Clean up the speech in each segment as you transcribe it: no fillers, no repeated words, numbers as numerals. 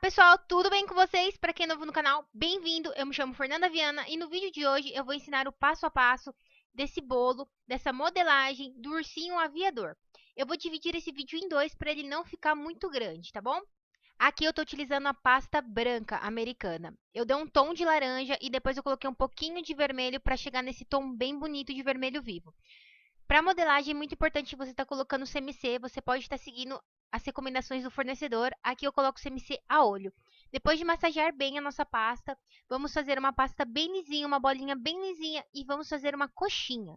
pessoal, tudo bem com vocês? Para quem é novo no canal, bem-vindo! Eu me chamo Fernanda Viana e no vídeo de hoje eu vou ensinar o passo a passo desse bolo, dessa modelagem do ursinho aviador. Eu vou dividir esse vídeo em dois para ele não ficar muito grande, tá bom? Aqui eu estou utilizando a pasta branca americana. Eu dei um tom de laranja e depois eu coloquei um pouquinho de vermelho para chegar nesse tom bem bonito de vermelho vivo. Para modelagem é muito importante você estar colocando CMC, você pode estar seguindo as recomendações do fornecedor. Aqui eu coloco CMC a olho. Depois de massagear bem a nossa pasta, vamos fazer uma pasta bem lisinha, uma bolinha bem lisinha e vamos fazer uma coxinha.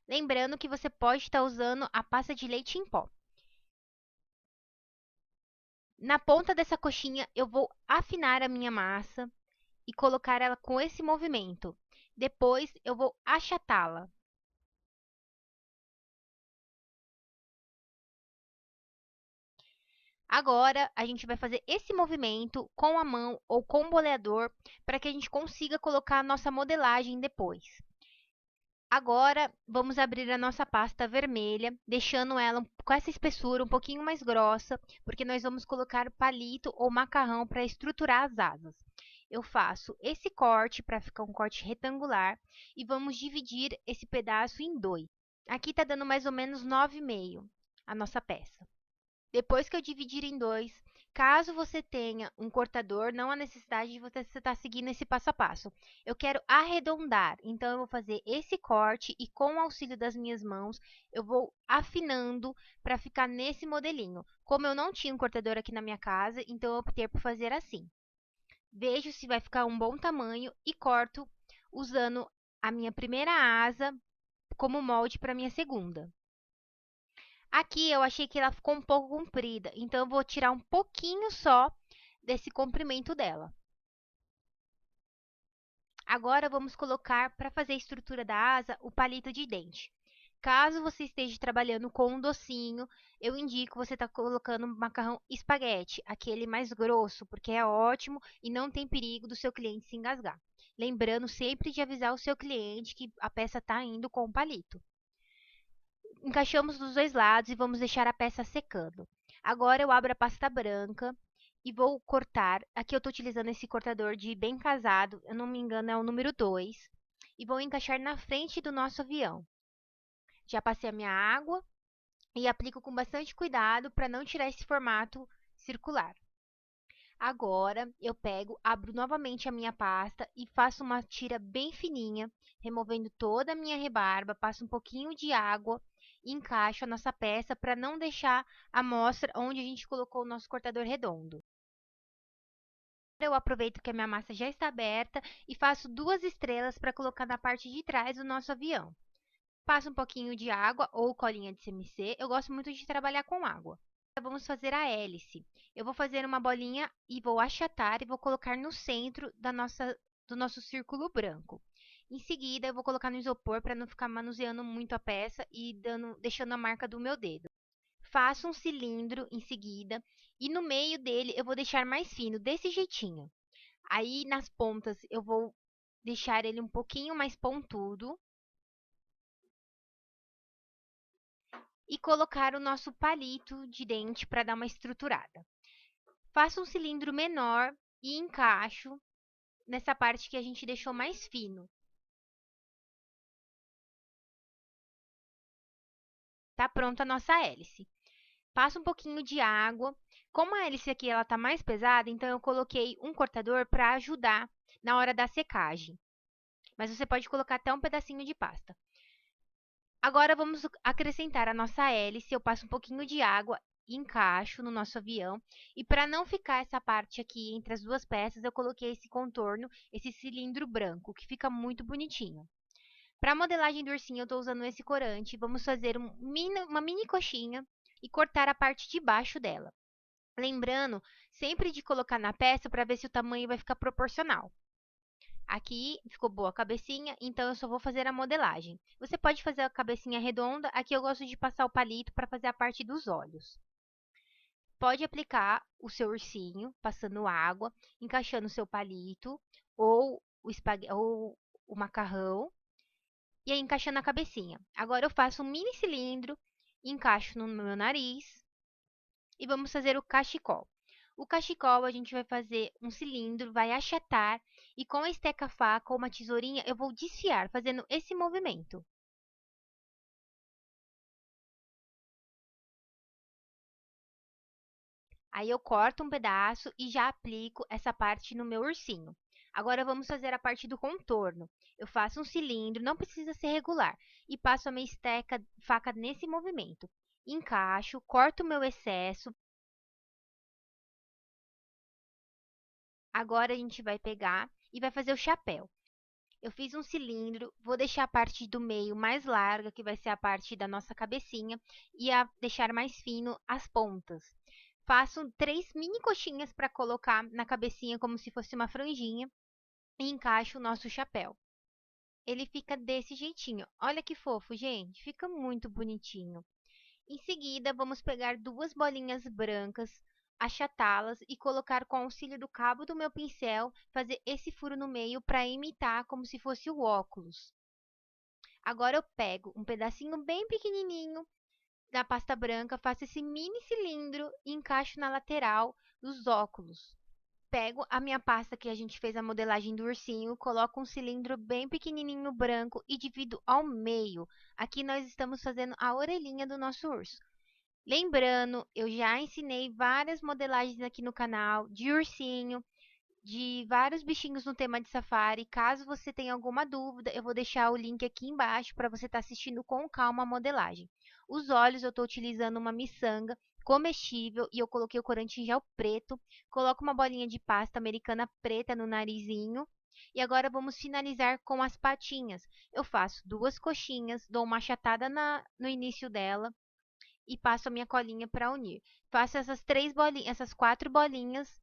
Lembrando que você pode estar usando a pasta de leite em pó. Na ponta dessa coxinha eu vou afinar a minha massa e colocar ela com esse movimento. Depois eu vou achatá-la. Agora, a gente vai fazer esse movimento com a mão ou com o boleador para que a gente consiga colocar a nossa modelagem depois. Agora, vamos abrir a nossa pasta vermelha, deixando ela com essa espessura um pouquinho mais grossa, porque nós vamos colocar palito ou macarrão para estruturar as asas. Eu faço esse corte para ficar um corte retangular e vamos dividir esse pedaço em dois. Aqui está dando mais ou menos 9,5 a nossa peça. Depois que eu dividir em dois, caso você tenha um cortador, não há necessidade de você estar seguindo esse passo a passo. Eu quero arredondar, então eu vou fazer esse corte e com o auxílio das minhas mãos, eu vou afinando para ficar nesse modelinho. Como eu não tinha um cortador aqui na minha casa, então eu optei por fazer assim. Vejo se vai ficar um bom tamanho e corto usando a minha primeira asa como molde para a minha segunda. Aqui eu achei que ela ficou um pouco comprida, então eu vou tirar um pouquinho só desse comprimento dela. Agora vamos colocar, para fazer a estrutura da asa, o palito de dente. Caso você esteja trabalhando com um docinho, eu indico você estar colocando macarrão espaguete, aquele mais grosso, porque é ótimo e não tem perigo do seu cliente se engasgar. Lembrando sempre de avisar o seu cliente que a peça está indo com o palito. Encaixamos dos dois lados e vamos deixar a peça secando. Agora eu abro a pasta branca e vou cortar. Aqui eu estou utilizando esse cortador de bem casado, eu não me engano é o número 2. E vou encaixar na frente do nosso avião. Já passei a minha água e aplico com bastante cuidado para não tirar esse formato circular. Agora eu pego, abro novamente a minha pasta e faço uma tira bem fininha, removendo toda a minha rebarba, passo um pouquinho de água e encaixo a nossa peça para não deixar a mostra onde a gente colocou o nosso cortador redondo. Eu aproveito que a minha massa já está aberta e faço 2 estrelas para colocar na parte de trás do nosso avião. Passo um pouquinho de água ou colinha de CMC, eu gosto muito de trabalhar com água. Vamos fazer a hélice. Eu vou fazer uma bolinha e vou achatar e vou colocar no centro do nosso círculo branco. Em seguida, eu vou colocar no isopor para não ficar manuseando muito a peça e deixando a marca do meu dedo. Faço um cilindro em seguida e no meio dele eu vou deixar mais fino, desse jeitinho. Aí nas pontas eu vou deixar ele um pouquinho mais pontudo e colocar o nosso palito de dente para dar uma estruturada. Faço um cilindro menor e encaixo nessa parte que a gente deixou mais fino. Tá pronta a nossa hélice. Passo um pouquinho de água. Como a hélice aqui ela tá mais pesada, então eu coloquei um cortador para ajudar na hora da secagem. Mas você pode colocar até um pedacinho de pasta. Agora vamos acrescentar a nossa hélice. Eu passo um pouquinho de água e encaixo no nosso avião. E para não ficar essa parte aqui entre as duas peças, eu coloquei esse contorno, esse cilindro branco, que fica muito bonitinho. Para a modelagem do ursinho, eu estou usando esse corante. Vamos fazer uma mini coxinha e cortar a parte de baixo dela. Lembrando sempre de colocar na peça para ver se o tamanho vai ficar proporcional. Aqui ficou boa a cabecinha, então eu só vou fazer a modelagem. Você pode fazer a cabecinha redonda, aqui eu gosto de passar o palito para fazer a parte dos olhos. Pode aplicar o seu ursinho, passando água, encaixando o seu palito ou ou o macarrão e aí encaixando a cabecinha. Agora eu faço um mini cilindro, encaixo no meu nariz e vamos fazer o cachecol. O cachecol a gente vai fazer um cilindro, vai achatar e com a esteca-faca ou uma tesourinha eu vou desfiar, fazendo esse movimento. Aí eu corto um pedaço e já aplico essa parte no meu ursinho. Agora vamos fazer a parte do contorno. Eu faço um cilindro, não precisa ser regular, e passo a minha esteca faca nesse movimento. Encaixo, corto o meu excesso. Agora a gente vai pegar e vai fazer o chapéu. Eu fiz um cilindro, vou deixar a parte do meio mais larga, que vai ser a parte da nossa cabecinha, e deixar mais fino as pontas. Faço três mini coxinhas para colocar na cabecinha como se fosse uma franjinha e encaixo o nosso chapéu. Ele fica desse jeitinho. Olha que fofo, gente. Fica muito bonitinho. Em seguida, vamos pegar duas bolinhas brancas, achatá-las e colocar com o auxílio do cabo do meu pincel, fazer esse furo no meio para imitar como se fosse o óculos. Agora eu pego um pedacinho bem pequenininho da pasta branca, faço esse mini cilindro e encaixo na lateral dos óculos. Pego a minha pasta que a gente fez a modelagem do ursinho, coloco um cilindro bem pequenininho branco e divido ao meio. Aqui nós estamos fazendo a orelhinha do nosso urso. Lembrando, eu já ensinei várias modelagens aqui no canal de ursinho, de vários bichinhos no tema de safari. Caso você tenha alguma dúvida, eu vou deixar o link aqui embaixo para você estar assistindo com calma a modelagem. Os olhos eu estou utilizando uma miçanga comestível e eu coloquei o corante em gel preto. Coloco uma bolinha de pasta americana preta no narizinho. E agora vamos finalizar com as patinhas. Eu faço duas coxinhas, dou uma achatada no início dela e passo a minha colinha para unir. Faço essas três bolinhas, essas quatro bolinhas,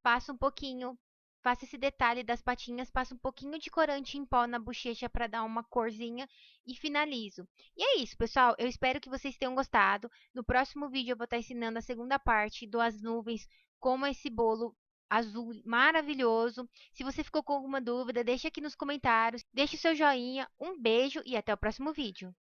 passo um pouquinho, faço esse detalhe das patinhas, passo um pouquinho de corante em pó na bochecha para dar uma corzinha e finalizo. E é isso, pessoal. Eu espero que vocês tenham gostado. No próximo vídeo eu vou estar ensinando a segunda parte das nuvens, como esse bolo azul maravilhoso. Se você ficou com alguma dúvida, deixa aqui nos comentários, deixe o seu joinha, um beijo e até o próximo vídeo.